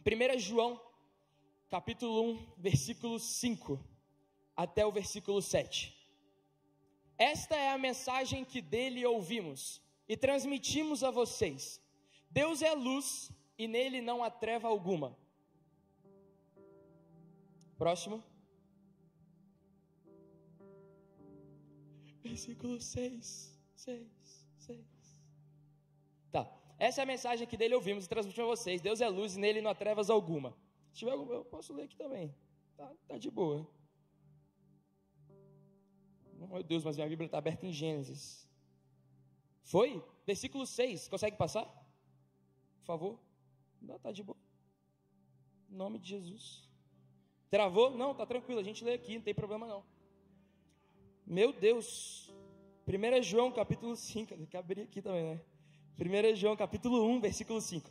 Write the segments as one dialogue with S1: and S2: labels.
S1: 1 João, capítulo 1, versículo 5, até o versículo 7. Esta é a mensagem que dele ouvimos e transmitimos a vocês. Deus é luz e nele não há treva alguma. Próximo. Versículo 6. Tá. Essa é a mensagem que dele ouvimos e transmitimos a vocês. Deus é luz e nele não há trevas alguma. Se tiver alguma, eu posso ler aqui também. Tá de boa. Oh, meu Deus, mas minha Bíblia está aberta em Gênesis. Foi? Versículo 6. Consegue passar? Por favor. Não, tá de boa. Em nome de Jesus. Travou? Não, tá tranquilo. A gente lê aqui, não tem problema não. Meu Deus. 1 João, capítulo 5. Tem que abrir aqui também, né? 1 João, capítulo 1, versículo 5.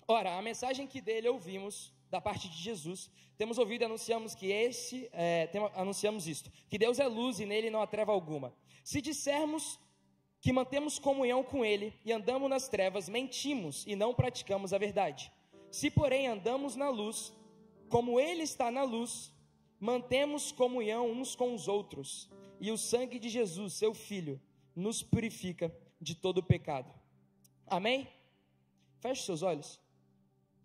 S1: Ora, a mensagem que dele ouvimos, da parte de Jesus, temos ouvido e anunciamos anunciamos isto, que Deus é luz e nele não há treva alguma. Se dissermos que mantemos comunhão com ele e andamos nas trevas, mentimos e não praticamos a verdade. Se, porém, andamos na luz, como ele está na luz, mantemos comunhão uns com os outros, e o sangue de Jesus, seu Filho, nos purifica de todo pecado. Amém? Feche seus olhos.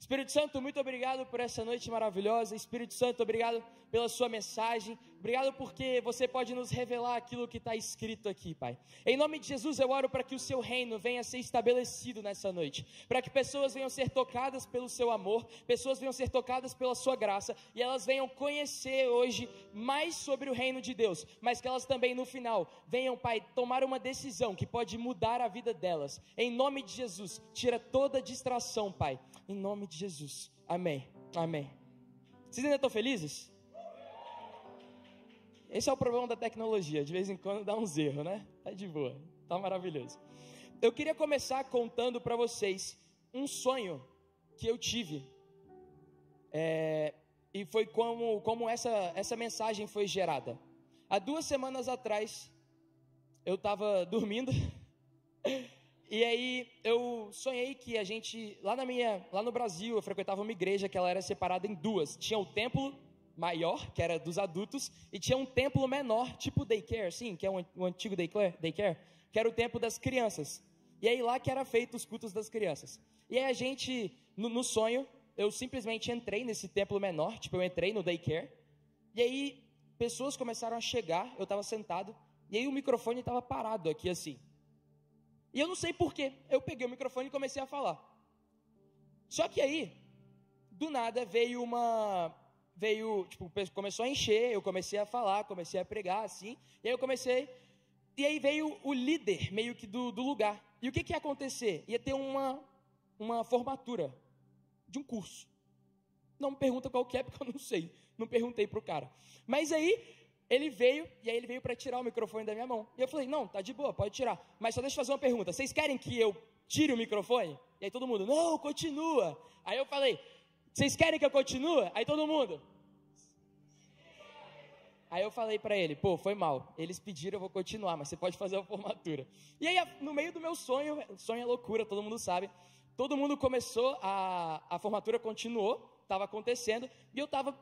S1: Espírito Santo, muito obrigado por essa noite maravilhosa. Espírito Santo, obrigado pela sua mensagem. Obrigado porque você pode nos revelar aquilo que está escrito aqui, Pai. Em nome de Jesus, eu oro para que o seu reino venha a ser estabelecido nessa noite. Para que pessoas venham ser tocadas pelo seu amor, pessoas venham ser tocadas pela sua graça, e elas venham conhecer hoje mais sobre o reino de Deus. Mas que elas também, no final, venham, Pai, tomar uma decisão que pode mudar a vida delas. Em nome de Jesus, tira toda distração, Pai. Em nome de Jesus. Amém. Amém. Vocês ainda estão felizes? Esse é o problema da tecnologia. De vez em quando dá uns erros, né? Tá de boa. Tá maravilhoso. Eu queria começar contando para vocês um sonho que eu tive. E foi como essa mensagem foi gerada. Há 2 semanas atrás, eu estava dormindo. E aí eu sonhei que a gente, lá no Brasil, eu frequentava uma igreja que ela era separada em 2. Tinha o templo maior, que era dos adultos, e tinha um templo menor, tipo daycare, sim, que é um antigo daycare, que era o templo das crianças. E aí lá que era feito os cultos das crianças. E aí a gente, no sonho, eu simplesmente entrei nesse templo menor, eu entrei no daycare, e aí pessoas começaram a chegar, eu estava sentado, e aí o microfone estava parado aqui assim. E eu não sei porquê, eu peguei o microfone e comecei a falar. Só que aí, do nada, começou a encher, eu comecei a falar, comecei a pregar, assim, e aí veio o líder, meio que do lugar. E o que ia acontecer? Ia ter uma formatura de um curso. Não me pergunta qual que é, porque eu não sei, não perguntei pro cara. Mas aí, ele veio para tirar o microfone da minha mão. E eu falei, não, tá de boa, pode tirar. Mas só deixa eu fazer uma pergunta, vocês querem que eu tire o microfone? E aí todo mundo, não, continua. Aí eu falei, vocês querem que eu continue? Aí todo mundo. Aí eu falei para ele, foi mal. Eles pediram, eu vou continuar, mas você pode fazer a formatura. E aí, no meio do meu sonho é loucura, todo mundo sabe. Todo mundo começou, a formatura continuou, estava acontecendo, e eu estava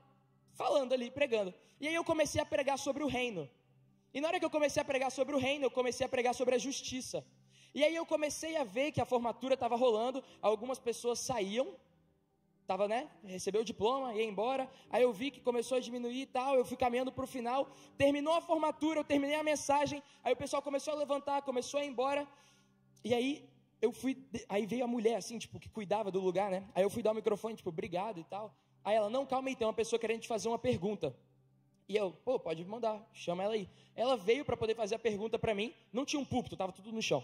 S1: falando ali, pregando. E aí eu comecei a pregar sobre o reino. E na hora que eu comecei a pregar sobre o reino, eu comecei a pregar sobre a justiça. E aí eu comecei a ver que a formatura estava rolando, algumas pessoas saíam, recebeu o diploma, ia embora, aí eu vi que começou a diminuir e tal, eu fui caminhando para o final, terminou a formatura, eu terminei a mensagem, aí o pessoal começou a levantar, começou a ir embora, e aí aí veio a mulher assim, que cuidava do lugar, né? Aí eu fui dar o microfone, obrigado e tal. Aí ela, não, calma aí, tem uma pessoa querendo te fazer uma pergunta. E eu, pode mandar, chama ela aí. Ela veio para poder fazer a pergunta para mim, não tinha um púlpito, estava tudo no chão.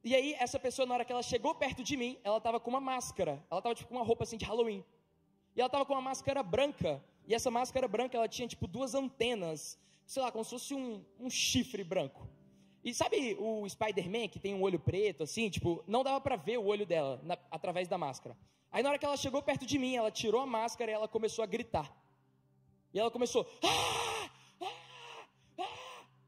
S1: E aí, essa pessoa, na hora que ela chegou perto de mim, ela estava com uma máscara, ela estava com uma roupa assim de Halloween. E ela estava com uma máscara branca, e essa máscara branca, ela tinha 2 antenas, sei lá, como se fosse um chifre branco. E sabe o Spider-Man, que tem um olho preto, assim, não dava para ver o olho dela através da máscara. Aí na hora que ela chegou perto de mim, ela tirou a máscara e ela começou a gritar. E ela começou...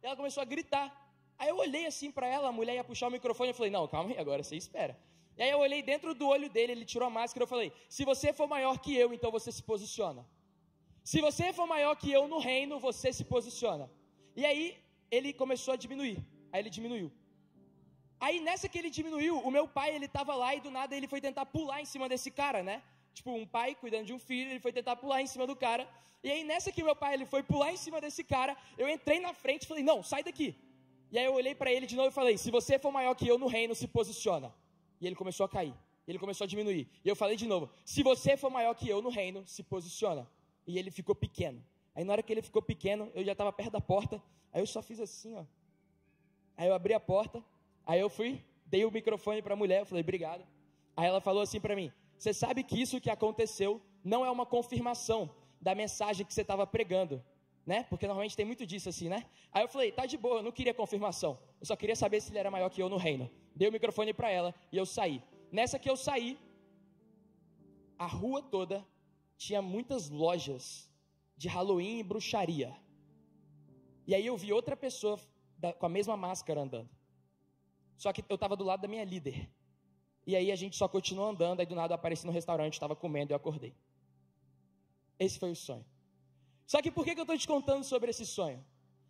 S1: Ela começou a gritar. Aí eu olhei assim para ela, a mulher ia puxar o microfone, eu falei, não, calma aí, agora você espera. E aí eu olhei dentro do olho dele, ele tirou a máscara e eu falei, se você for maior que eu, então você se posiciona. Se você for maior que eu no reino, você se posiciona. E aí ele começou a diminuir, aí ele diminuiu. Aí nessa que ele diminuiu, o meu pai, ele estava lá e do nada ele foi tentar pular em cima desse cara, né? Tipo, um pai cuidando de um filho, ele foi tentar pular em cima do cara. E aí nessa que meu pai, ele foi pular em cima desse cara, eu entrei na frente e falei, não, sai daqui. E aí eu olhei para ele de novo e falei, se você for maior que eu no reino, se posiciona. E ele começou a cair, ele começou a diminuir. E eu falei de novo, se você for maior que eu no reino, se posiciona. E ele ficou pequeno. Aí na hora que ele ficou pequeno, eu já estava perto da porta, aí eu só fiz assim, ó. Aí eu abri a porta, aí eu fui, dei o microfone para a mulher, eu falei, obrigado. Aí ela falou assim para mim, você sabe que isso que aconteceu não é uma confirmação da mensagem que você estava pregando, né? Porque normalmente tem muito disso assim, né? Aí eu falei, tá de boa, eu não queria confirmação, eu só queria saber se ele era maior que eu no reino. Dei o microfone para ela e eu saí. Nessa que eu saí, a rua toda tinha muitas lojas de Halloween e bruxaria. E aí eu vi outra pessoa com a mesma máscara andando. Só que eu estava do lado da minha líder. E aí a gente só continuou andando, aí do nada eu apareci no restaurante, estava comendo e eu acordei. Esse foi o sonho. Só que por que eu estou te contando sobre esse sonho?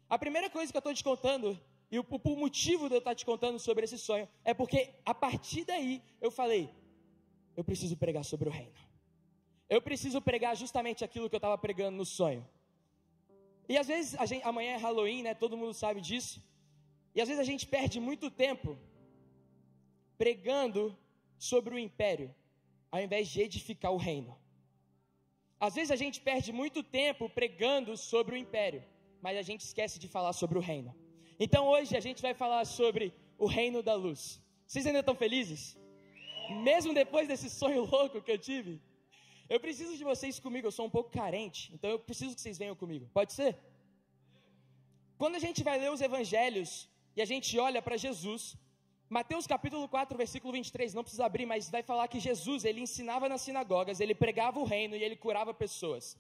S1: A primeira coisa que eu estou te contando, e o motivo de eu estar te contando sobre esse sonho, é porque a partir daí eu falei, eu preciso pregar sobre o reino. Eu preciso pregar justamente aquilo que eu estava pregando no sonho. E às vezes, amanhã é Halloween, né? Todo mundo sabe disso. E às vezes a gente perde muito tempo pregando sobre o império, ao invés de edificar o reino. Às vezes a gente perde muito tempo pregando sobre o império, mas a gente esquece de falar sobre o reino. Então hoje a gente vai falar sobre o reino da luz. Vocês ainda estão felizes? Mesmo depois desse sonho louco que eu tive? Eu preciso de vocês comigo, eu sou um pouco carente, então eu preciso que vocês venham comigo. Pode ser? Quando a gente vai ler os evangelhos e a gente olha para Jesus, Mateus capítulo 4, versículo 23, não precisa abrir, mas vai falar que Jesus, ele ensinava nas sinagogas, ele pregava o reino e ele curava pessoas.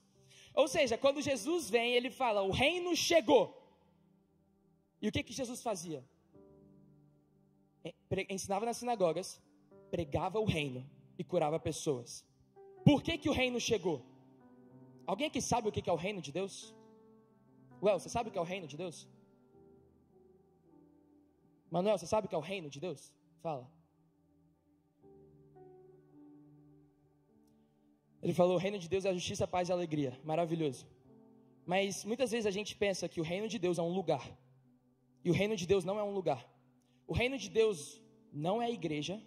S1: Ou seja, quando Jesus vem, ele fala, o reino chegou. E o que Jesus fazia? Ensinava nas sinagogas, pregava o reino e curava pessoas. Por que o reino chegou? Alguém aqui sabe o que é o reino de Deus? Well, você sabe o que é o reino de Deus? Manuel, você sabe o que é o reino de Deus? Fala. Ele falou, o reino de Deus é a justiça, a paz e a alegria. Maravilhoso. Mas muitas vezes a gente pensa que o reino de Deus é um lugar. E o reino de Deus não é um lugar. O reino de Deus não é a igreja.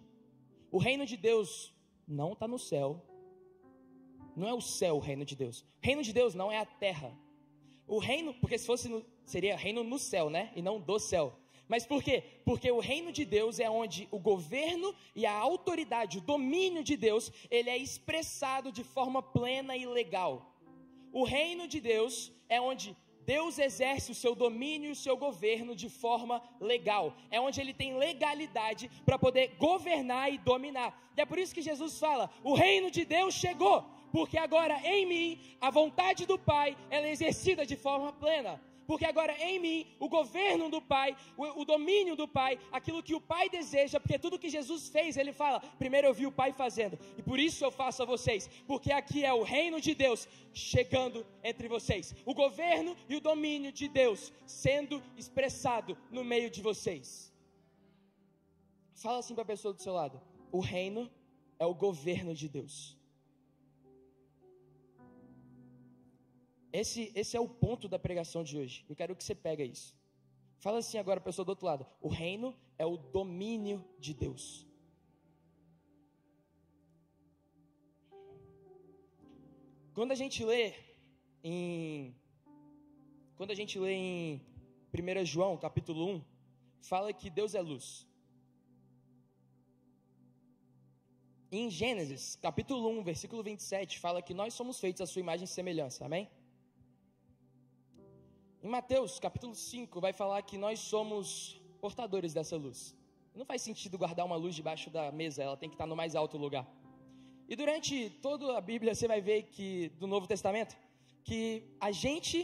S1: O reino de Deus não está no céu. Não é o céu o reino de Deus. O reino de Deus não é a terra. O reino, porque se fosse, seria reino no céu, né? E não do céu. Mas por quê? Porque o reino de Deus é onde o governo e a autoridade, o domínio de Deus, ele é expressado de forma plena e legal. O reino de Deus é onde Deus exerce o seu domínio e o seu governo de forma legal. É onde ele tem legalidade para poder governar e dominar. E é por isso que Jesus fala, o reino de Deus chegou. Porque agora em mim, a vontade do Pai, ela é exercida de forma plena. Porque agora em mim, o governo do Pai, o domínio do Pai, aquilo que o Pai deseja, porque tudo que Jesus fez, Ele fala, primeiro eu vi o Pai fazendo, e por isso eu faço a vocês, porque aqui é o reino de Deus chegando entre vocês, o governo e o domínio de Deus sendo expressado no meio de vocês. Fala assim para a pessoa do seu lado, o reino é o governo de Deus. Esse é o ponto da pregação de hoje. Eu quero que você pegue isso. Fala assim agora a pessoa do outro lado. O reino é o domínio de Deus. Quando a gente lê em 1 João, capítulo 1, fala que Deus é luz. Em Gênesis, capítulo 1, versículo 27, fala que nós somos feitos à sua imagem e semelhança. Amém? Em Mateus, capítulo 5, vai falar que nós somos portadores dessa luz. Não faz sentido guardar uma luz debaixo da mesa, ela tem que estar no mais alto lugar. E durante toda a Bíblia, você vai ver que, do Novo Testamento, que a gente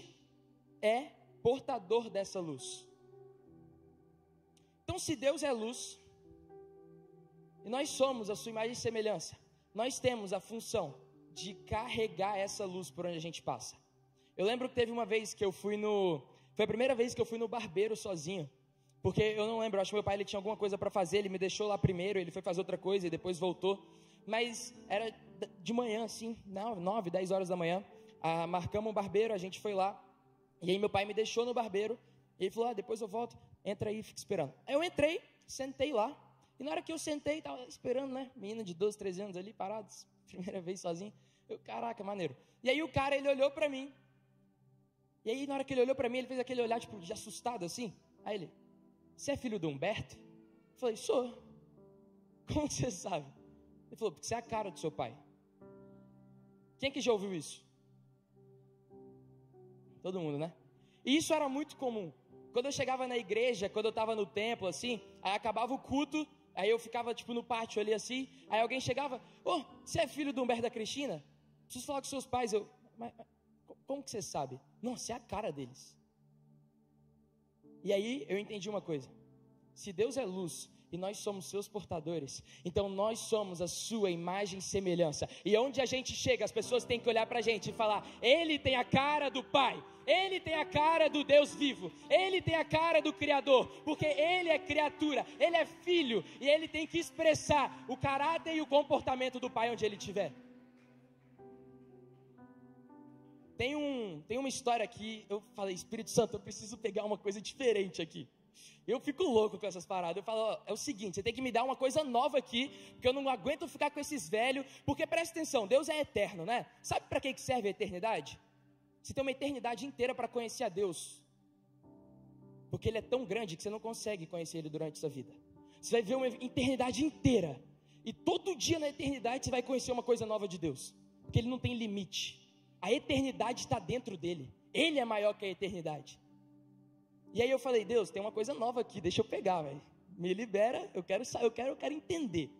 S1: é portador dessa luz. Então, se Deus é luz, e nós somos a sua imagem e semelhança, nós temos a função de carregar essa luz por onde a gente passa. Eu lembro que teve uma vez que foi a primeira vez que eu fui no barbeiro sozinho, porque eu não lembro, acho que meu pai ele tinha alguma coisa para fazer, ele me deixou lá primeiro, ele foi fazer outra coisa e depois voltou, mas era de manhã assim, 9, 10 horas da manhã, marcamos um barbeiro, a gente foi lá, e aí meu pai me deixou no barbeiro, e ele falou, depois eu volto, entra aí e fica esperando. Aí eu entrei, sentei lá, e na hora que eu sentei, estava esperando, né, menino de 12, 13 anos ali, parados, primeira vez sozinho, eu, caraca, maneiro. E aí o cara, ele olhou para mim, e aí na hora que ele olhou para mim, ele fez aquele olhar, tipo, de assustado assim, aí ele, você é filho do Humberto? Eu falei, sou. Como você sabe? Ele falou, porque você é a cara do seu pai. Quem que já ouviu isso? Todo mundo, né? E isso era muito comum. Quando eu chegava na igreja, quando eu estava no templo, assim, aí acabava o culto, aí eu ficava, tipo, no pátio ali, assim, aí alguém chegava, você é filho do Humberto da Cristina? Preciso falar com seus pais. Mas como que você sabe? Não, você é a cara deles. E aí eu entendi uma coisa, se Deus é luz e nós somos seus portadores, então nós somos a sua imagem e semelhança, e onde a gente chega, as pessoas têm que olhar pra gente e falar, ele tem a cara do Pai, ele tem a cara do Deus vivo, ele tem a cara do Criador, porque ele é criatura, ele é filho, e ele tem que expressar o caráter e o comportamento do Pai onde ele estiver. Tem uma história aqui, eu falei, Espírito Santo, eu preciso pegar uma coisa diferente aqui. Eu fico louco com essas paradas, eu falo, é o seguinte, você tem que me dar uma coisa nova aqui, porque eu não aguento ficar com esses velhos, porque presta atenção, Deus é eterno, né? Sabe para que serve a eternidade? Você tem uma eternidade inteira para conhecer a Deus, porque Ele é tão grande que você não consegue conhecer Ele durante essa vida. Você vai ver uma eternidade inteira, e todo dia na eternidade você vai conhecer uma coisa nova de Deus, porque Ele não tem limite. A eternidade está dentro dele. Ele é maior que a eternidade. E aí eu falei, Deus, tem uma coisa nova aqui, deixa eu pegar, velho. Me libera, eu quero entender.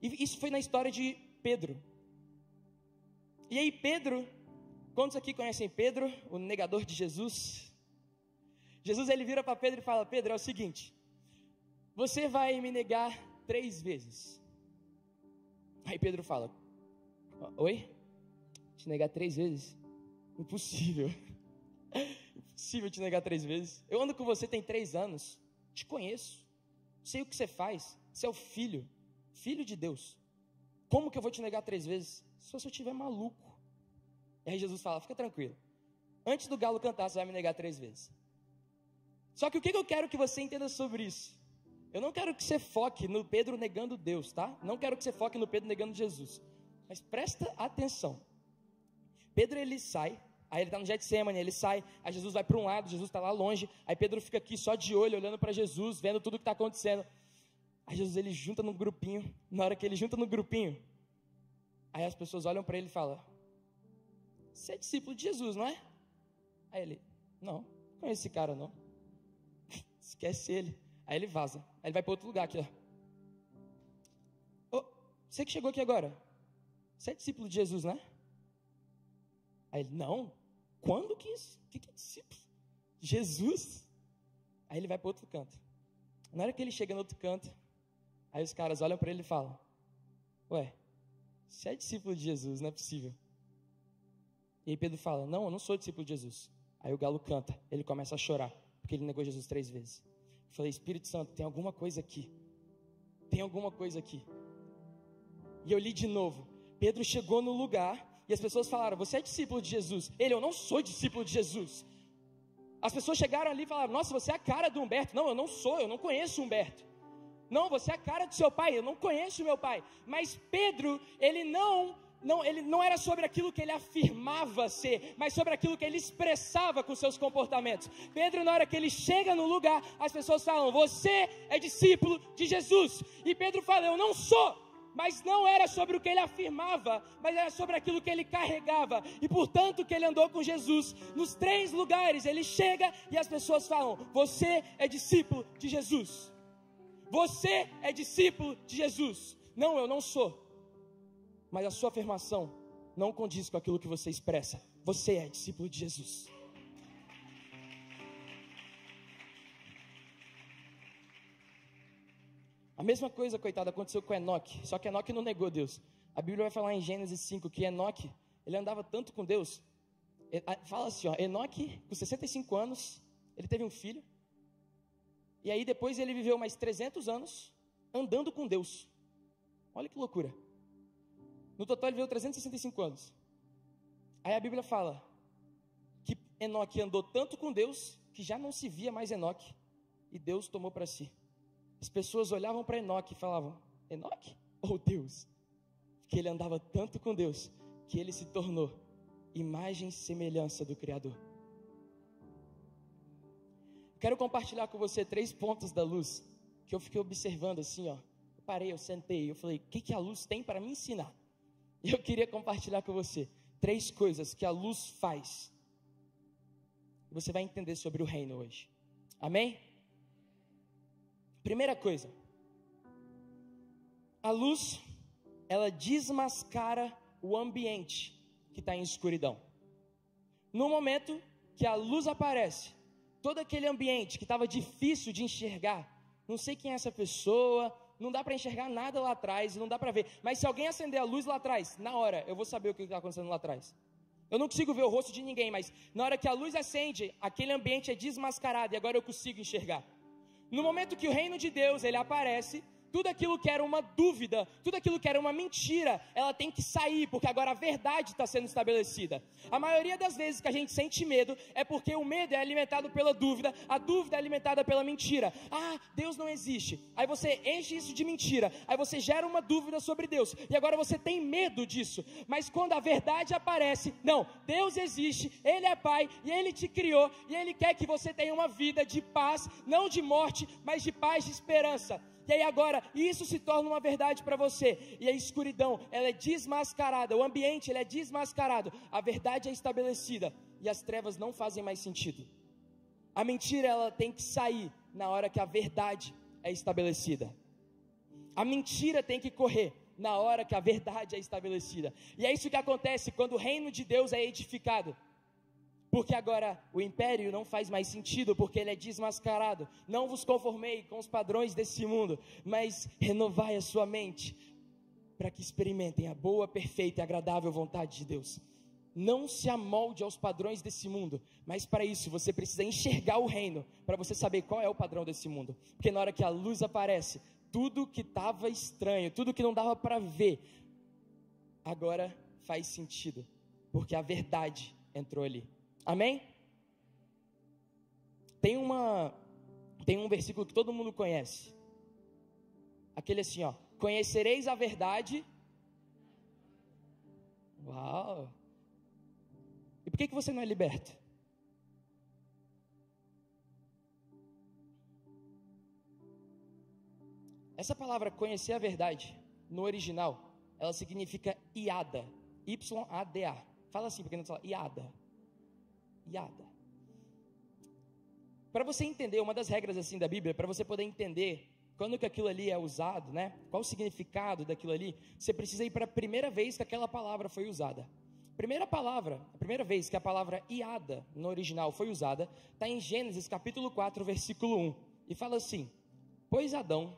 S1: E isso foi na história de Pedro. E aí Pedro, quantos aqui conhecem Pedro, o negador de Jesus? Jesus, ele vira para Pedro e fala, Pedro, é o seguinte, você vai me negar 3 vezes. Aí Pedro fala, oi? Te negar 3 vezes? Impossível. Impossível te negar 3 vezes. Eu ando com você tem 3 anos, te conheço, sei o que você faz, você é o filho de Deus. Como que eu vou te negar 3 vezes? Só se eu estiver maluco. E aí Jesus fala, fica tranquilo, antes do galo cantar você vai me negar 3 vezes. Só que o que eu quero que você entenda sobre isso? Eu não quero que você foque no Pedro negando Deus, tá? Não quero que você foque no Pedro negando Jesus. Mas presta atenção. Pedro, ele sai, aí ele está no Getsemane, ele sai, aí Jesus vai para um lado, Jesus está lá longe, aí Pedro fica aqui só de olho, olhando para Jesus, vendo tudo que está acontecendo. Aí Jesus, ele junta no grupinho, na hora que ele junta no grupinho, aí as pessoas olham para ele e falam, você é discípulo de Jesus, não é? Aí ele, não conheço esse cara não, esquece ele. Aí ele vaza, aí ele vai para outro lugar aqui, ó. Você que chegou aqui agora, você é discípulo de Jesus, né? Aí ele, não, quando que isso? O que é discípulo? Jesus? Aí ele vai para outro canto. Na hora que ele chega no outro canto, aí os caras olham para ele e falam, ué, você é discípulo de Jesus, não é possível. E aí Pedro fala, não, eu não sou discípulo de Jesus. Aí o galo canta, ele começa a chorar, porque ele negou Jesus 3 vezes. Eu falei, Espírito Santo, tem alguma coisa aqui. Tem alguma coisa aqui. E eu li de novo, Pedro chegou no lugar, e as pessoas falaram, você é discípulo de Jesus? Ele, eu não sou discípulo de Jesus. As pessoas chegaram ali e falaram, nossa, você é a cara do Humberto. Não, eu não sou, eu não conheço o Humberto. Não, você é a cara do seu pai, eu não conheço o meu pai. Mas Pedro, ele não era sobre aquilo que ele afirmava ser, mas sobre aquilo que ele expressava com seus comportamentos. Pedro, na hora que ele chega no lugar, as pessoas falam, você é discípulo de Jesus. E Pedro fala, eu não sou. Mas não era sobre o que ele afirmava, mas era sobre aquilo que ele carregava. E portanto que ele andou com Jesus. Nos 3 lugares ele chega e as pessoas falam, você é discípulo de Jesus. Você é discípulo de Jesus. Não, eu não sou. Mas a sua afirmação não condiz com aquilo que você expressa. Você é discípulo de Jesus. A mesma coisa, coitado, aconteceu com Enoque, só que Enoque não negou Deus. A Bíblia vai falar em Gênesis 5 que Enoque, ele andava tanto com Deus, fala assim, ó, Enoque, com 65 anos, ele teve um filho, e aí depois ele viveu mais 300 anos andando com Deus. Olha que loucura. No total ele viveu 365 anos. Aí a Bíblia fala que Enoque andou tanto com Deus, que já não se via mais Enoque, e Deus tomou para si. As pessoas olhavam para Enoque e falavam, Enoque ou Deus? Porque ele andava tanto com Deus, que ele se tornou imagem e semelhança do Criador. Quero compartilhar com você 3 pontos da luz, que eu fiquei observando assim, ó. Eu parei, eu sentei, eu falei, o que a luz tem para me ensinar? E eu queria compartilhar com você 3 coisas que a luz faz. E você vai entender sobre o reino hoje. Amém? Primeira coisa, a luz, ela desmascara o ambiente que está em escuridão. No momento que a luz aparece, todo aquele ambiente que estava difícil de enxergar, não sei quem é essa pessoa, não dá para enxergar nada lá atrás, não dá para ver, mas se alguém acender a luz lá atrás, na hora, eu vou saber o que está acontecendo lá atrás. Eu não consigo ver o rosto de ninguém, mas na hora que a luz acende, aquele ambiente é desmascarado e agora eu consigo enxergar. No momento que o reino de Deus, ele aparece, tudo aquilo que era uma dúvida, tudo aquilo que era uma mentira, ela tem que sair, porque agora a verdade está sendo estabelecida. A maioria das vezes que a gente sente medo, é porque o medo é alimentado pela dúvida, a dúvida é alimentada pela mentira. Ah, Deus não existe. Aí você enche isso de mentira, aí você gera uma dúvida sobre Deus, e agora você tem medo disso. Mas quando a verdade aparece, não, Deus existe, Ele é Pai, e Ele te criou, e Ele quer que você tenha uma vida de paz, não de morte, mas de paz, de esperança. E aí agora, isso se torna uma verdade para você, e a escuridão, ela é desmascarada, o ambiente, ele é desmascarado, a verdade é estabelecida, e as trevas não fazem mais sentido. A mentira, ela tem que sair na hora que a verdade é estabelecida. A mentira tem que correr na hora que a verdade é estabelecida, e é isso que acontece quando o reino de Deus é edificado. Porque agora o império não faz mais sentido, porque ele é desmascarado. Não vos conformei com os padrões desse mundo, mas renovai a sua mente, para que experimentem a boa, perfeita e agradável vontade de Deus. Não se amolde aos padrões desse mundo, mas para isso você precisa enxergar o reino, para você saber qual é o padrão desse mundo. Porque na hora que a luz aparece, tudo que estava estranho, tudo que não dava para ver, agora faz sentido, porque a verdade entrou ali. Amém? Tem um versículo que todo mundo conhece. Aquele assim, ó. Conhecereis a verdade. Uau! E por que você não é liberto? Essa palavra conhecer a verdade, no original, ela significa iada. Y-A-D-A. Fala assim, porque não fala iada. Iada. Para você entender, uma das regras assim da Bíblia, para você poder entender quando que aquilo ali é usado, né? Qual o significado daquilo ali, você precisa ir para a primeira vez que aquela palavra foi usada. A primeira vez que a palavra iada no original foi usada, está em Gênesis capítulo 4, versículo 1. E fala assim, pois Adão,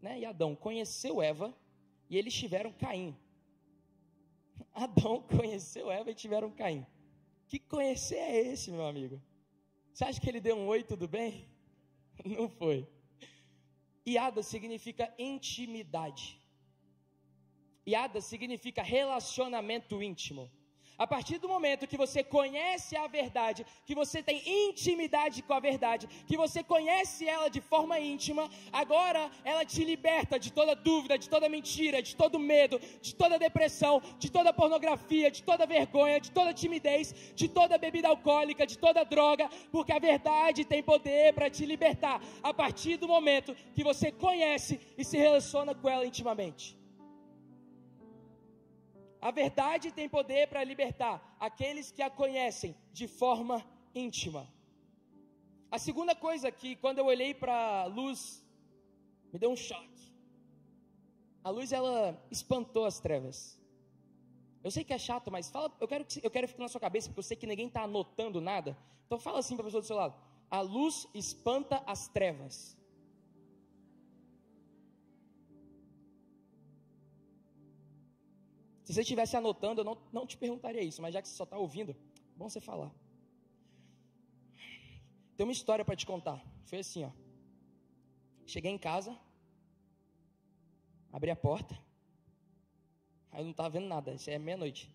S1: né? E Adão conheceu Eva e eles tiveram Caim. Adão conheceu Eva e tiveram Caim. Que conhecer é esse, meu amigo? Você acha que ele deu um oi, tudo bem? Não foi. Iada significa intimidade. Iada significa relacionamento íntimo. A partir do momento que você conhece a verdade, que você tem intimidade com a verdade, que você conhece ela de forma íntima, agora ela te liberta de toda dúvida, de toda mentira, de todo medo, de toda depressão, de toda pornografia, de toda vergonha, de toda timidez, de toda bebida alcoólica, de toda droga, porque a verdade tem poder para te libertar, a partir do momento que você conhece e se relaciona com ela intimamente. A verdade tem poder para libertar aqueles que a conhecem de forma íntima. A segunda coisa que, quando eu olhei para a luz, me deu um choque. A luz, ela espantou as trevas. Eu sei que é chato, mas fala, eu quero ficar na sua cabeça, porque eu sei que ninguém está anotando nada. Então fala assim para a pessoa do seu lado. A luz espanta as trevas. Se você estivesse anotando, eu não te perguntaria isso, mas já que você só está ouvindo, bom você falar. Tem uma história para te contar. Foi assim, ó. Cheguei em casa, abri a porta, aí eu não estava vendo nada, isso é meia-noite.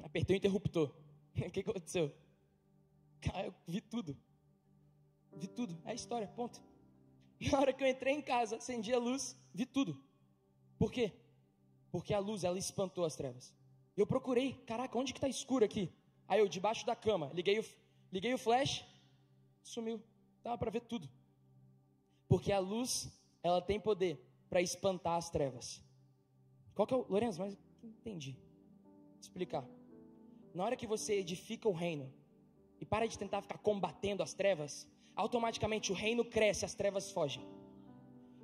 S1: Apertei o interruptor. O que aconteceu? Cara, eu vi tudo. É a história, ponto. Na hora que eu entrei em casa, acendi a luz, vi tudo. Por quê? Porque a luz, ela espantou as trevas. Eu procurei, caraca, onde que está escuro aqui? Aí eu, debaixo da cama, liguei o flash, sumiu. Dava para ver tudo. Porque a luz, ela tem poder para espantar as trevas. Qual que é o... Lourenço, mas não entendi. Vou explicar. Na hora que você edifica o reino e para de tentar ficar combatendo as trevas, automaticamente o reino cresce, as trevas fogem.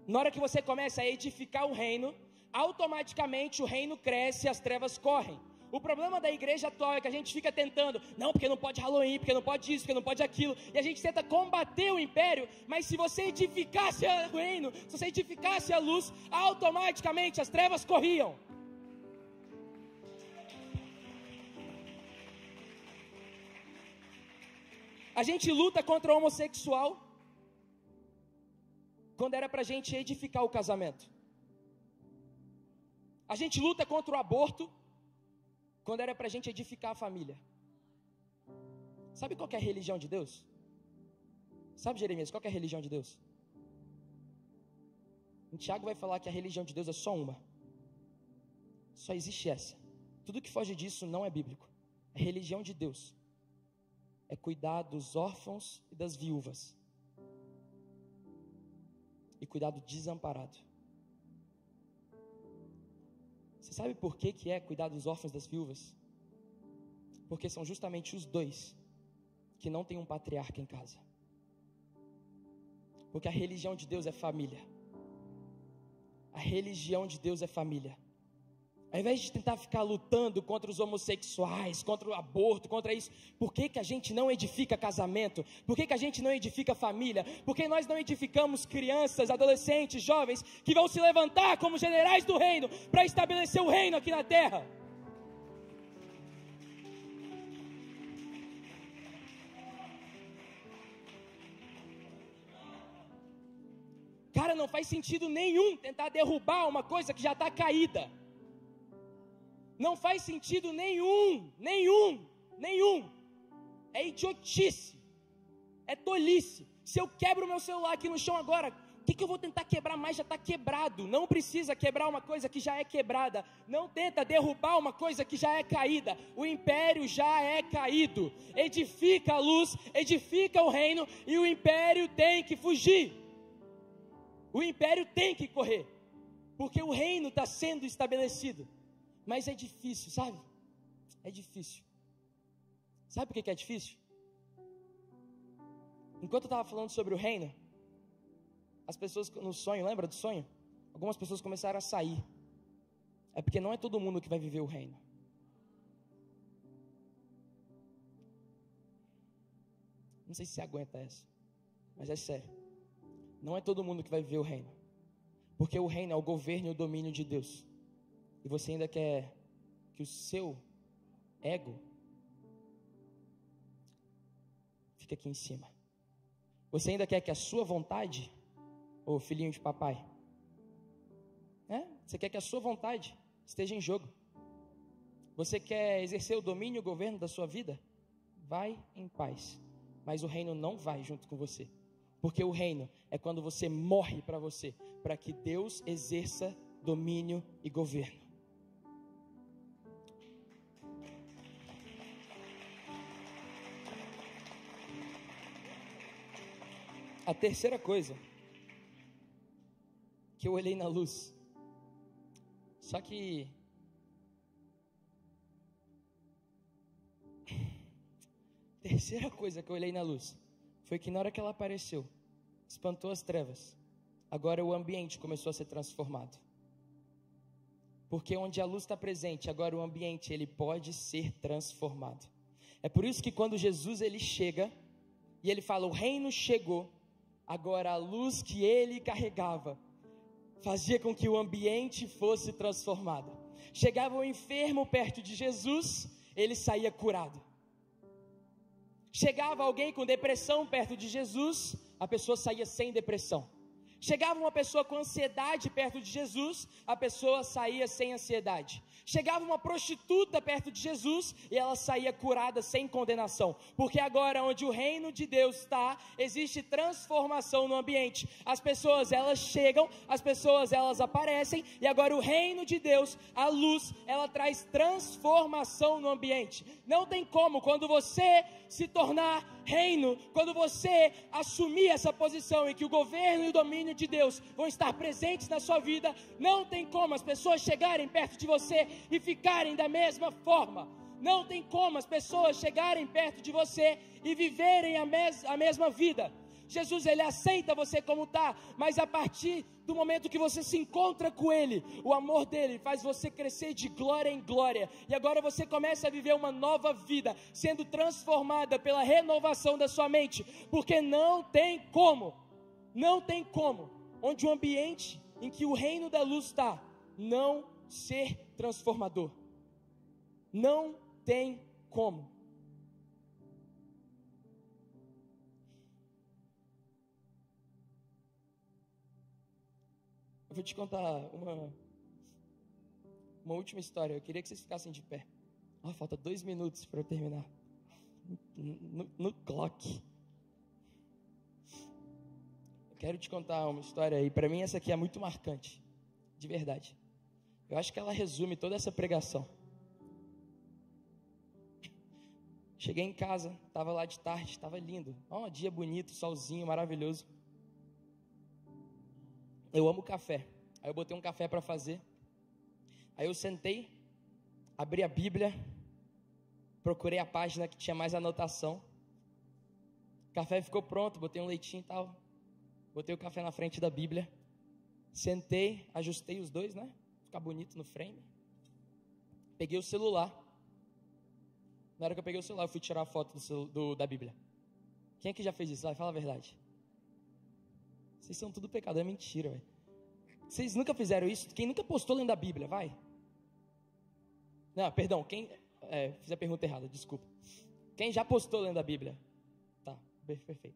S1: Na hora que você começa a edificar o reino, automaticamente o reino cresce e as trevas correm. O problema da igreja atual é que a gente fica tentando, não, porque não pode Halloween, porque não pode isso, porque não pode aquilo, e a gente tenta combater o império, mas se você edificasse o reino, se você edificasse a luz, automaticamente as trevas corriam. A gente luta contra o homossexual quando era pra gente edificar o casamento. A gente luta contra o aborto quando era pra gente edificar a família. Sabe qual que é a religião de Deus? Sabe, Jeremias, qual que é a religião de Deus? O Tiago vai falar que a religião de Deus é só uma. Só existe essa. Tudo que foge disso não é bíblico. A religião de Deus é cuidar dos órfãos e das viúvas. E cuidar do desamparado. Você sabe por que é cuidar dos órfãos e das viúvas? Porque são justamente os dois que não tem um patriarca em casa. Porque a religião de Deus é família. A religião de Deus é família. Ao invés de tentar ficar lutando contra os homossexuais, contra o aborto, contra isso, por que a gente não edifica casamento? Por que a gente não edifica família? Por que nós não edificamos crianças, adolescentes, jovens, que vão se levantar como generais do reino, para estabelecer o reino aqui na terra? Cara, não faz sentido nenhum tentar derrubar uma coisa que já está caída. Não faz sentido nenhum. É idiotice. É tolice. Se eu quebro o meu celular aqui no chão agora, o que eu vou tentar quebrar mais? Já está quebrado. Não precisa quebrar uma coisa que já é quebrada. Não tenta derrubar uma coisa que já é caída. O império já é caído. Edifica a luz, edifica o reino, e o império tem que fugir. O império tem que correr. Porque o reino está sendo estabelecido. Mas é difícil, sabe? É difícil. Sabe por que é difícil? Enquanto eu estava falando sobre o reino, as pessoas no sonho, lembra do sonho? Algumas pessoas começaram a sair. É porque não é todo mundo que vai viver o reino. Não sei se você aguenta essa, mas é sério. Não é todo mundo que vai viver o reino. Porque o reino é o governo e o domínio de Deus. E você ainda quer que o seu ego fique aqui em cima. Você ainda quer que a sua vontade, ô filhinho de papai, você quer que a sua vontade esteja em jogo. Você quer exercer o domínio e o governo da sua vida? Vai em paz. Mas o reino não vai junto com você. Porque o reino é quando você morre para você, para que Deus exerça domínio e governo. A terceira coisa que eu olhei na luz, só que a terceira coisa que eu olhei na luz foi que na hora que ela apareceu, espantou as trevas. Agora o ambiente começou a ser transformado. Porque onde a luz está presente, agora o ambiente ele pode ser transformado. É por isso que quando Jesus ele chega e ele fala, o reino chegou, agora a luz que ele carregava fazia com que o ambiente fosse transformado. Chegava o enfermo perto de Jesus, ele saía curado. Chegava alguém com depressão perto de Jesus, a pessoa saía sem depressão. Chegava uma pessoa com ansiedade perto de Jesus, a pessoa saía sem ansiedade. Chegava uma prostituta perto de Jesus e ela saía curada sem condenação. Porque agora onde o reino de Deus está, existe transformação no ambiente. As pessoas elas chegam, as pessoas elas aparecem e agora o reino de Deus, a luz, ela traz transformação no ambiente. Não tem como, quando você se tornar reino, quando você assumir essa posição em que o governo e o domínio de Deus vão estar presentes na sua vida, não tem como as pessoas chegarem perto de você e ficarem da mesma forma. Não tem como as pessoas chegarem perto de você e viverem a mesma vida. Jesus, ele aceita você como está, mas a partir do momento que você se encontra com ele, o amor dele faz você crescer de glória em glória, e agora você começa a viver uma nova vida, sendo transformada pela renovação da sua mente, porque não tem como, onde o ambiente em que o reino da luz está, não ser transformador, não tem como. Eu vou te contar uma última história. Eu queria que vocês ficassem de pé. Falta 2 minutos para eu terminar. No clock. Eu quero te contar uma história aí. Para mim essa aqui é muito marcante. De verdade. Eu acho que ela resume toda essa pregação. Cheguei em casa, estava lá de tarde, estava lindo. Um dia bonito, solzinho, maravilhoso. Eu amo café. Aí eu botei um café para fazer. Aí eu sentei, abri a Bíblia, procurei a página que tinha mais anotação. O café ficou pronto, botei um leitinho e tal. Botei o café na frente da Bíblia. Sentei, ajustei os dois, né? Ficar bonito no frame. Peguei o celular. Na hora que eu peguei o celular, eu fui tirar a foto da Bíblia. Quem aqui já fez isso? Vai, fala a verdade. Vocês são tudo pecador, é mentira, velho. Vocês nunca fizeram isso? Quem nunca postou lendo a Bíblia, vai. Não, perdão, fiz a pergunta errada, desculpa. Quem já postou lendo a Bíblia? Tá, perfeito.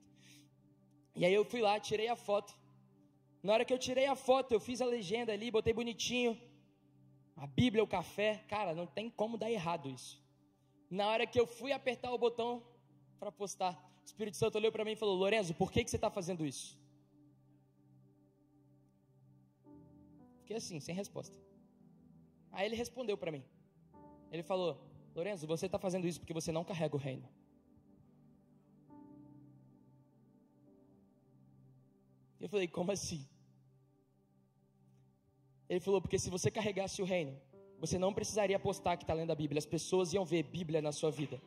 S1: E aí eu fui lá, tirei a foto. Na hora que eu tirei a foto, eu fiz a legenda ali, botei bonitinho. A Bíblia, o café, cara, não tem como dar errado isso. Na hora que eu fui apertar o botão para postar, o Espírito Santo olhou para mim e falou: Lorenzo, por que você está fazendo isso? Fiquei assim, sem resposta. Aí ele respondeu para mim. Ele falou: Lorenzo, você está fazendo isso porque você não carrega o reino. Eu falei: como assim? Ele falou: porque se você carregasse o reino, você não precisaria postar que está lendo a Bíblia. As pessoas iam ver Bíblia na sua vida.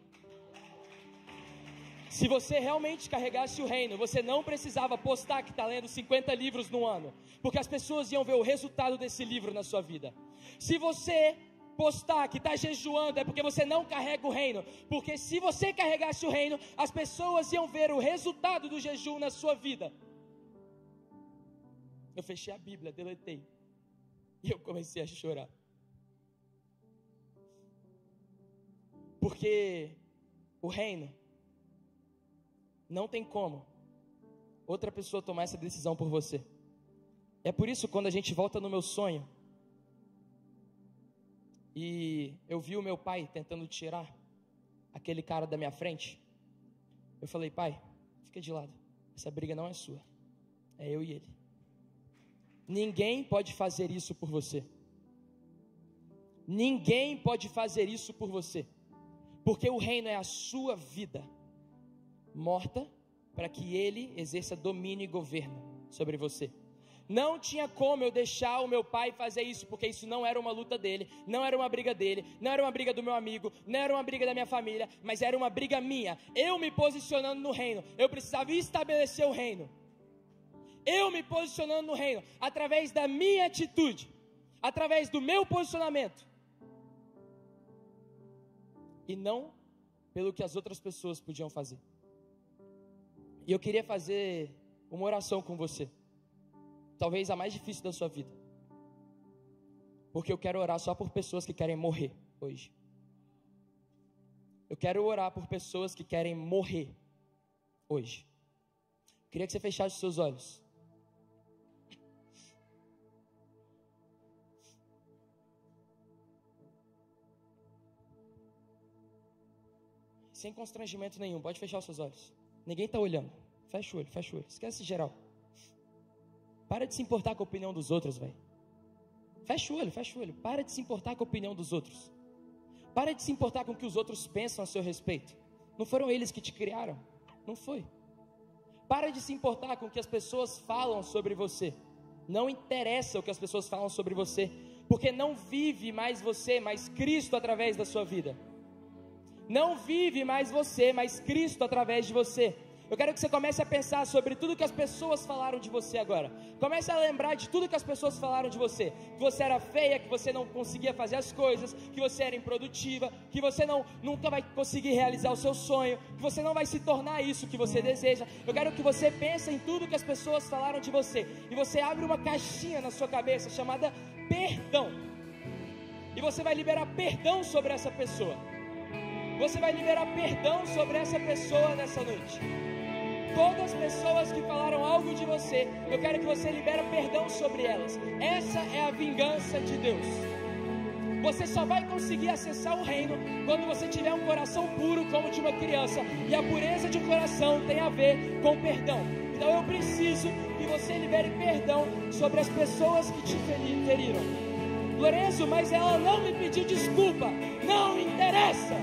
S1: Se você realmente carregasse o reino, você não precisava postar que está lendo 50 livros no ano, porque as pessoas iam ver o resultado desse livro na sua vida. Se você postar que está jejuando, é porque você não carrega o reino, porque se você carregasse o reino, as pessoas iam ver o resultado do jejum na sua vida. Eu fechei a Bíblia, deletei, e eu comecei a chorar. Porque o reino, não tem como outra pessoa tomar essa decisão por você. É por isso, quando a gente volta no meu sonho, e eu vi o meu pai tentando tirar aquele cara da minha frente, eu falei: pai, fica de lado, essa briga não é sua, é eu e ele. Ninguém pode fazer isso por você. Ninguém pode fazer isso por você, porque o reino é a sua vida morta para que ele exerça domínio e governo sobre você. Não tinha como eu deixar o meu pai fazer isso, porque isso não era uma luta dele, não era uma briga dele, não era uma briga do meu amigo, não era uma briga da minha família, mas era uma briga minha. Eu me posicionando no reino, eu precisava estabelecer o reino. Eu me posicionando no reino, através da minha atitude, através do meu posicionamento, e não pelo que as outras pessoas podiam fazer. E eu queria fazer uma oração com você, talvez a mais difícil da sua vida. Porque eu quero orar só por pessoas que querem morrer hoje. Eu quero orar por pessoas que querem morrer hoje. Queria que você fechasse os seus olhos. Sem constrangimento nenhum, pode fechar os seus olhos. Ninguém está olhando. Fecha o olho. Esquece geral. Para de se importar com a opinião dos outros, velho. Fecha o olho. Para de se importar com a opinião dos outros. Para de se importar com o que os outros pensam a seu respeito. Não foram eles que te criaram. Não foi. Para de se importar com o que as pessoas falam sobre você. Não interessa o que as pessoas falam sobre você. Porque não vive mais você, mas Cristo através da sua vida. Não vive mais você, mas Cristo através de você. Eu quero que você comece a pensar sobre tudo que as pessoas falaram de você agora. Comece a lembrar de tudo que as pessoas falaram de você. Que você era feia, que você não conseguia fazer as coisas, que você era improdutiva, que você nunca vai conseguir realizar o seu sonho, que você não vai se tornar isso que você deseja. Eu quero que você pense em tudo que as pessoas falaram de você. E você abre uma caixinha na sua cabeça chamada perdão. E você vai liberar perdão sobre essa pessoa. Você vai liberar perdão sobre essa pessoa nessa noite. Todas as pessoas que falaram algo de você, eu quero que você libere perdão sobre elas. Essa é a vingança de Deus. Você só vai conseguir acessar o reino quando você tiver um coração puro como de uma criança. E a pureza de um coração tem a ver com perdão. Então eu preciso que você libere perdão sobre as pessoas que te feriram. Lorenzo, mas ela não me pediu desculpa. Não interessa.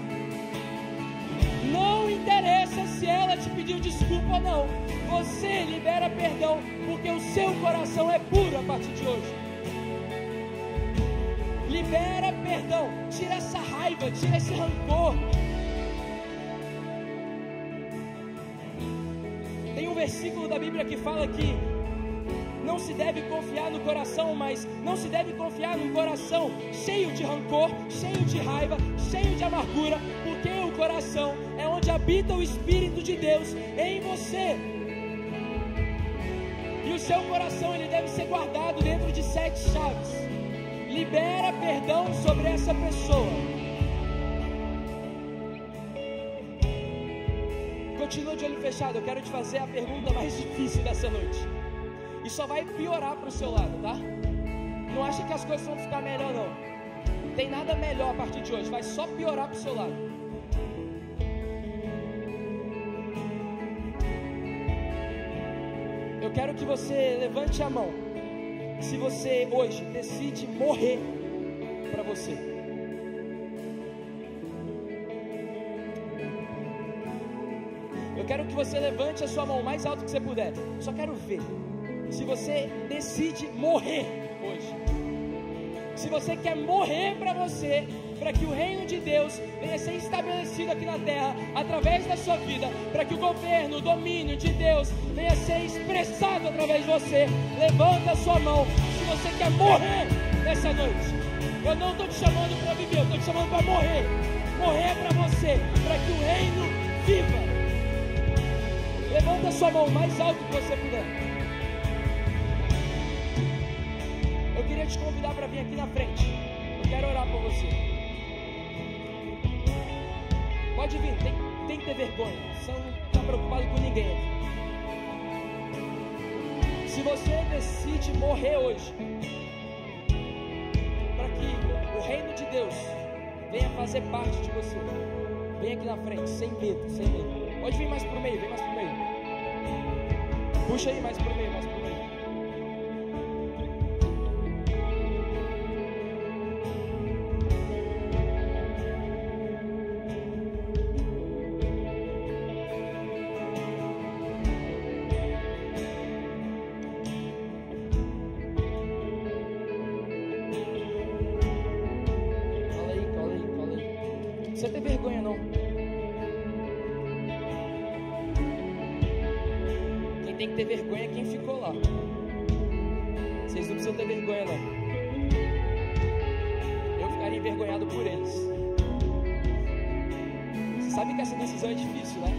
S1: Não interessa se ela te pediu desculpa ou não. Você libera perdão, porque o seu coração é puro a partir de hoje. Libera perdão. Tira essa raiva, tira esse rancor. Tem um versículo da Bíblia que fala que não se deve confiar no coração, mas não se deve confiar num coração cheio de rancor, cheio de raiva, cheio de amargura, porque o coração é onde habita o Espírito de Deus em você. E o seu coração, ele deve ser guardado dentro de 7 chaves. Libera perdão sobre essa pessoa. Continua de olho fechado. Eu quero te fazer a pergunta mais difícil dessa noite. E só vai piorar para o seu lado, tá? Não acha que as coisas vão ficar melhor, não. Não tem nada melhor a partir de hoje. Vai só piorar para o seu lado. Eu quero que você levante a mão. Se você hoje decide morrer para você. Eu quero que você levante a sua mão o mais alto que você puder. Só quero ver. Se você decide morrer hoje, se você quer morrer para você, para que o reino de Deus venha ser estabelecido aqui na terra, através da sua vida, para que o governo, o domínio de Deus venha ser expressado através de você, levanta a sua mão. Se você quer morrer nessa noite, eu não estou te chamando para viver, eu estou te chamando para morrer. Morrer para você, para que o reino viva. Levanta a sua mão o mais alto que você puder. Eu queria te convidar para vir aqui na frente. Eu quero orar por você. Pode vir, tem que ter vergonha. Você não está preocupado com ninguém aqui. Se você decide morrer hoje, para que o reino de Deus venha fazer parte de você, vem aqui na frente, sem medo, sem medo. Pode vir mais pro meio, vem mais pro meio. Puxa aí mais pro meio, mais pro meio. Não precisa ter vergonha não. Quem tem que ter vergonha é quem ficou lá. Vocês não precisam ter vergonha não. Eu ficaria envergonhado por eles. Você sabe que essa decisão é difícil, né?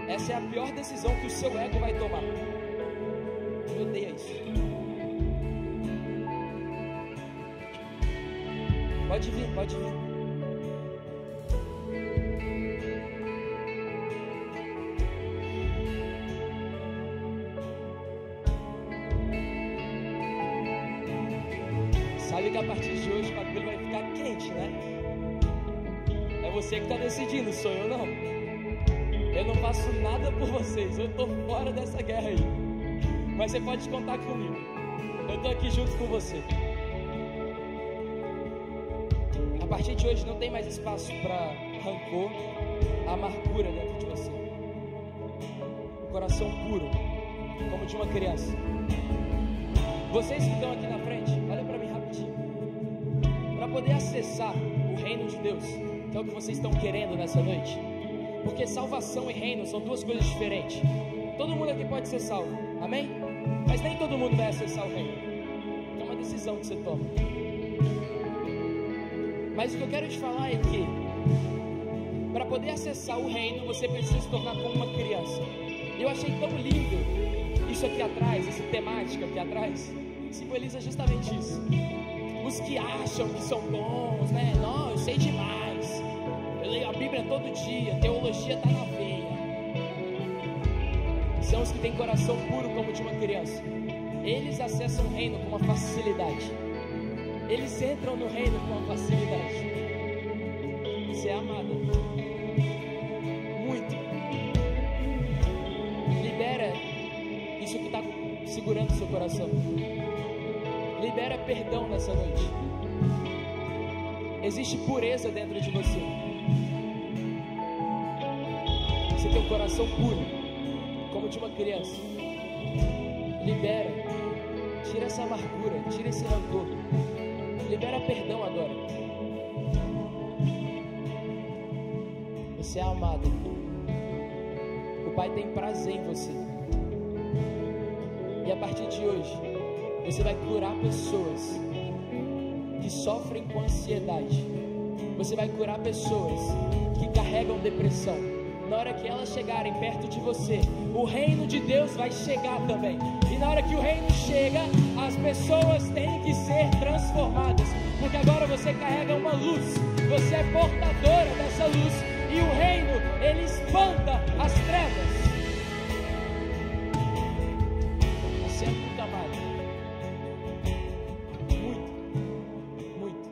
S1: Essa é a pior decisão que o seu ego vai tomar. isso. Pode vir, pode vir. Sabe que a partir de hoje o cabelo vai ficar quente, né? É você que está decidindo, sou eu não. Eu não faço nada por vocês, eu estou fora dessa guerra aí. Mas você pode contar comigo. Eu estou aqui junto com você. A partir de hoje não tem mais espaço para rancor, amargura dentro de você. Um coração puro, como de uma criança. Vocês que estão aqui na frente, olha para mim rapidinho. Para poder acessar o reino de Deus, que é o que vocês estão querendo nessa noite. Porque salvação e reino são duas coisas diferentes. Todo mundo aqui pode ser salvo, amém? Mas nem todo mundo vai acessar o reino. É uma decisão que você toma. Mas o que eu quero te falar é que para poder acessar o reino, você precisa se tornar como uma criança. Eu achei tão lindo isso aqui atrás, essa temática aqui atrás, simboliza justamente isso. Os que acham que são bons, né? Não, eu sei demais. Eu leio a Bíblia todo dia, teologia está na veia. São os que têm coração puro como de uma criança. Eles acessam o reino com uma facilidade. Eles entram no reino com uma facilidade. Você é amado. Muito. Libera isso que está segurando o seu coração. Libera perdão nessa noite. Existe pureza dentro de você. Você tem um coração puro, como de uma criança. Libera. Tira essa amargura, tira esse rancor. Libera perdão agora. Você é amado. O Pai tem prazer em você. E a partir de hoje, você vai curar pessoas que sofrem com ansiedade. Você vai curar pessoas que carregam depressão. Na hora que elas chegarem perto de você, o reino de Deus vai chegar também. E na hora que o reino chega, as pessoas têm que ser transformadas. Porque agora você carrega uma luz. Você é portadora dessa luz. E o reino, ele espanta as trevas. Você é muito amado. Muito, muito.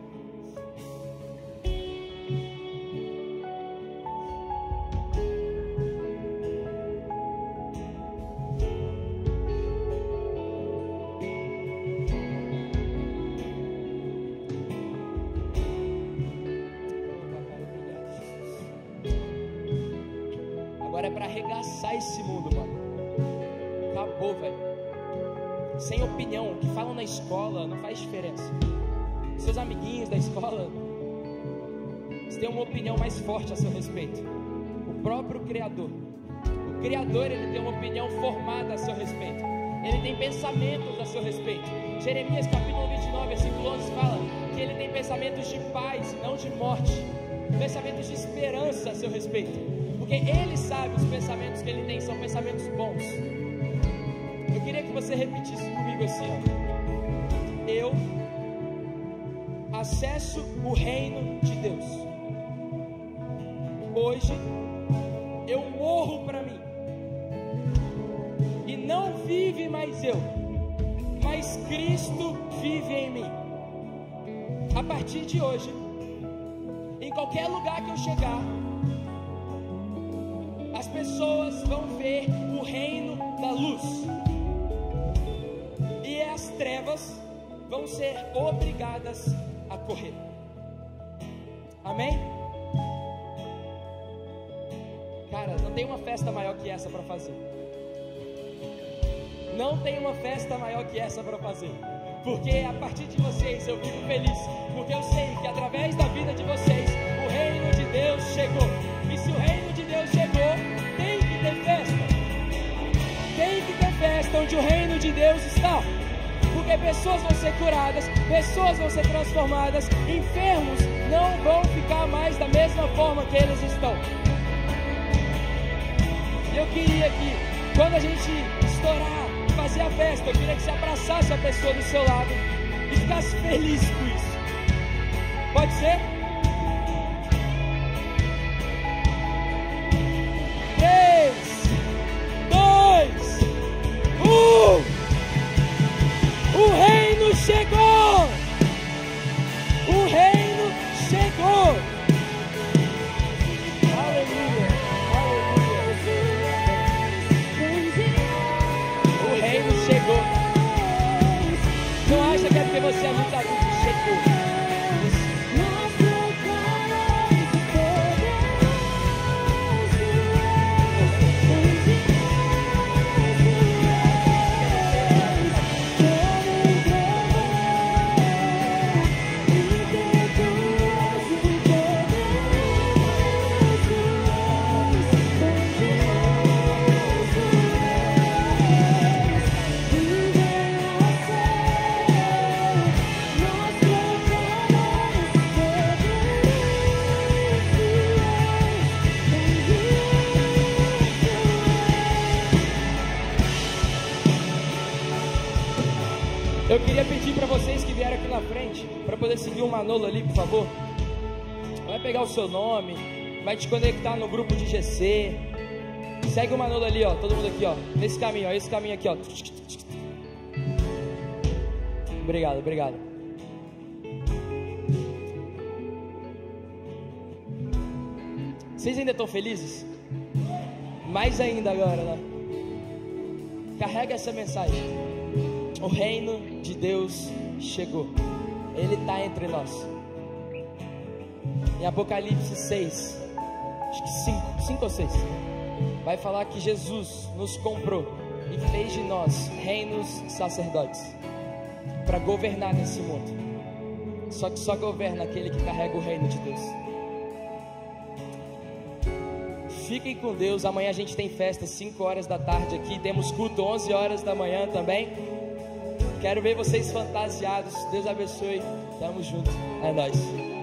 S1: Agora é para arregaçar esse mundo, mano. Acabou, velho. Sem opinião, o que falam na escola não faz diferença. Seus amiguinhos da escola, eles têm uma opinião mais forte a seu respeito. O próprio Criador. O Criador, ele tem uma opinião formada a seu respeito. Ele tem pensamentos a seu respeito. Jeremias capítulo 29, versículo 11 fala que ele tem pensamentos de paz e não de morte. Pensamentos de esperança a seu respeito. Porque ele sabe os pensamentos que ele tem são pensamentos bons. Eu queria que você repetisse comigo assim, ó. Eu acesso o reino de Deus. Hoje eu morro para mim. E não vive mais eu, mas Cristo vive em mim. A partir de hoje, em qualquer lugar que eu chegar, as pessoas vão ver o reino da luz. E as trevas vão ser obrigadas a correr. Amém? Cara, não tem uma festa maior que essa para fazer. Não tem uma festa maior que essa para fazer. Porque a partir de vocês eu fico feliz. Porque eu sei que através da vida de vocês o reino de Deus chegou. E se o reino de Deus chegou, tem que ter festa. Tem que ter festa onde o reino de Deus está. Porque pessoas vão ser curadas, pessoas vão ser transformadas, enfermos não vão ficar mais da mesma forma que eles estão. Eu queria que, quando a gente estourar, fazer fazer a festa, eu queria que você abraçasse a pessoa do seu lado e ficasse feliz com isso. Pode ser? 3, 2, 1. O reino chegou! O reino chegou! Aleluia! Aleluia! O reino chegou! Não acha que é porque você é muito adulto? Chegou! Eu queria pedir para vocês que vieram aqui na frente, para poder seguir o Manolo ali, por favor. Vai pegar o seu nome, vai te conectar no grupo de GC. Segue o Manolo ali, ó, todo mundo aqui, ó, nesse caminho, ó, esse caminho aqui, ó. Obrigado, obrigado. Vocês ainda estão felizes? Mais ainda agora, né? Carrega essa mensagem. O reino de Deus chegou. Ele está entre nós. Em Apocalipse 6, acho que 5 ou 6, vai falar que Jesus nos comprou e fez de nós reinos sacerdotes para governar nesse mundo. Só que só governa aquele que carrega o reino de Deus. Fiquem com Deus. Amanhã a gente tem festa 5 horas da tarde aqui. Temos culto 11 horas da manhã também. Quero ver vocês fantasiados. Deus abençoe. Tamo junto. É nóis.